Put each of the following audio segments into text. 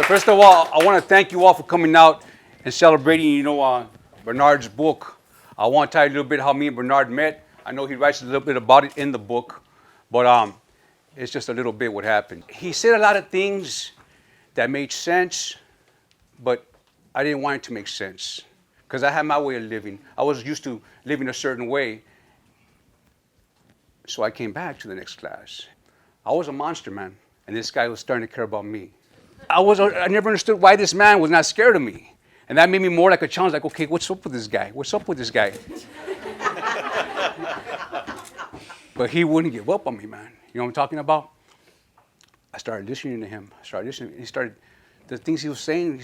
First of all, I want to thank you all for coming out and celebrating, Bernard's book. I want to tell you a little bit how me and Bernard met. I know he writes a little bit about it in the book, but it's just a little bit what happened. He said a lot of things that made sense, but I didn't want it to make sense because I had my way of living. I was used to living a certain way, so I came back to the next class. I was a monster, man, and this guy was starting to care about me. I never understood why this man was not scared of me. And that made me more like a challenge, like, okay, what's up with this guy? What's up with this guy? But he wouldn't give up on me, man. You know what I'm talking about? I started listening to him. The things he was saying,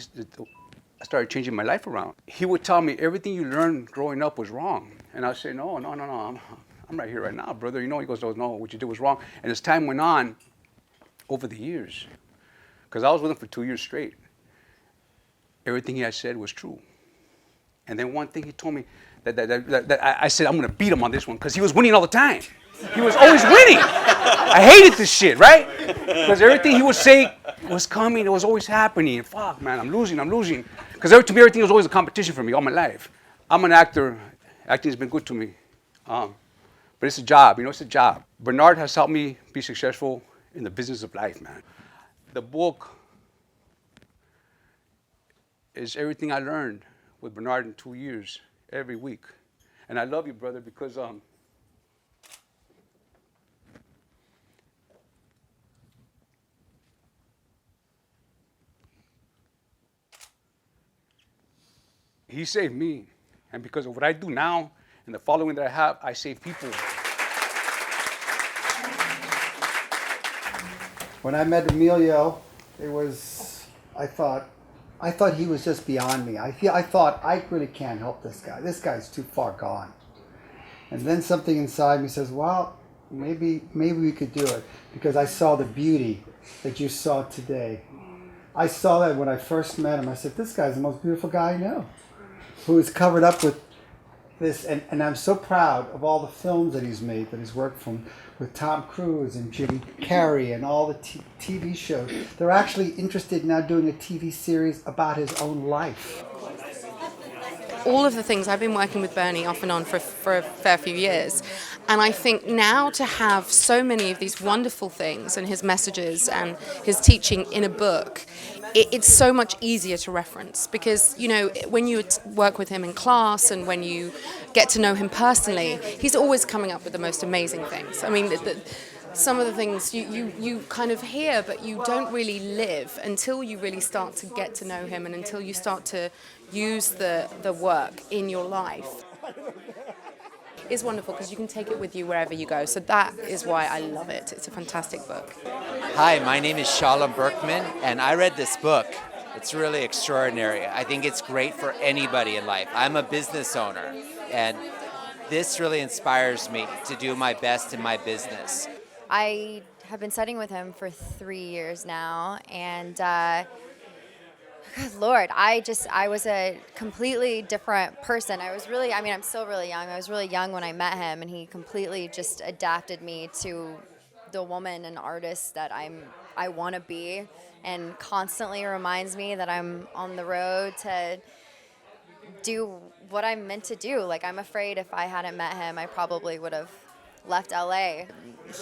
I started changing my life around. He would tell me everything you learned growing up was wrong. And I'd say, no, I'm right here right now, brother. He goes, no, what you did was wrong. And as time went on, over the years, because I was with him for 2 years straight, everything he had said was true. And then one thing he told me that I said, I'm going to beat him on this one because he was winning all the time. He was always winning. I hated this shit, right? Because everything he would say was coming. It was always happening. Fuck, man, I'm losing. Because to me, everything was always a competition for me all my life. I'm an actor. Acting has been good to me. But it's a job. It's a job. Bernard has helped me be successful in the business of life, man. The book is everything I learned with Bernard in 2 years, every week. And I love you, brother, because he saved me. And because of what I do now and the following that I have, I save people. When I met Emilio, I thought he was just beyond me. I thought I really can't help this guy. This guy's too far gone. And then something inside me says, well, maybe we could do it, because I saw the beauty that you saw today. I saw that when I first met him. I said, this guy's the most beautiful guy I know, who is covered up with this. And I'm so proud of all the films that he's made, that he's worked with Tom Cruise and Jim Carrey and all the TV shows. They're actually interested in now doing a TV series about his own life. All of the things, I've been working with Bernie off and on for a fair few years. And I think now to have so many of these wonderful things and his messages and his teaching in a book, it's so much easier to reference, because, when you work with him in class and when you get to know him personally, he's always coming up with the most amazing things. I mean, some of the things you kind of hear, but you don't really live until you really start to get to know him and until you start to use the work in your life. It's wonderful because you can take it with you wherever you go. So that is why I love it. It's a fantastic book. Hi, my name is Shalom Berkman, and I read this book. It's really extraordinary. I think it's great for anybody in life. I'm a business owner, and this really inspires me to do my best in my business. I have been studying with him for 3 years now, and good Lord, I was a completely different person. I'm still really young. I was really young when I met him, and he completely just adapted me to the woman and artist that I want to be, and constantly reminds me that I'm on the road to do what I'm meant to do. Like, I'm afraid if I hadn't met him, I probably would have left LA.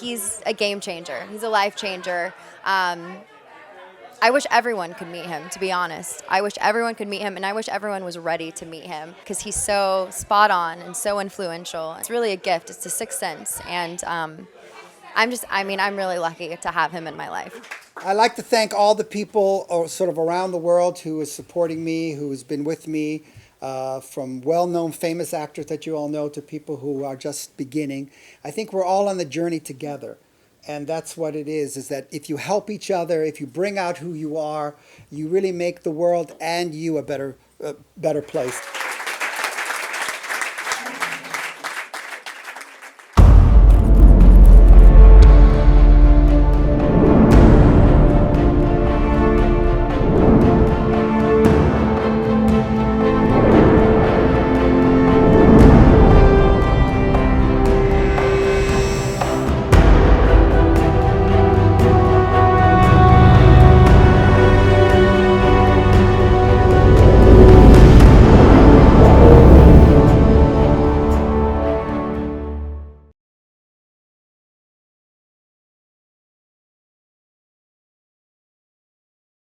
He's a game changer. He's a life changer. I wish everyone could meet him, to be honest. I wish everyone could meet him, and I wish everyone was ready to meet him, because he's so spot on and so influential. It's really a gift. It's a sixth sense, and I'm really lucky to have him in my life. I'd like to thank all the people sort of around the world who is supporting me, who has been with me, from well-known famous actors that you all know to people who are just beginning. I think we're all on the journey together. And that's what it is that if you help each other, if you bring out who you are, you really make the world and you a better place.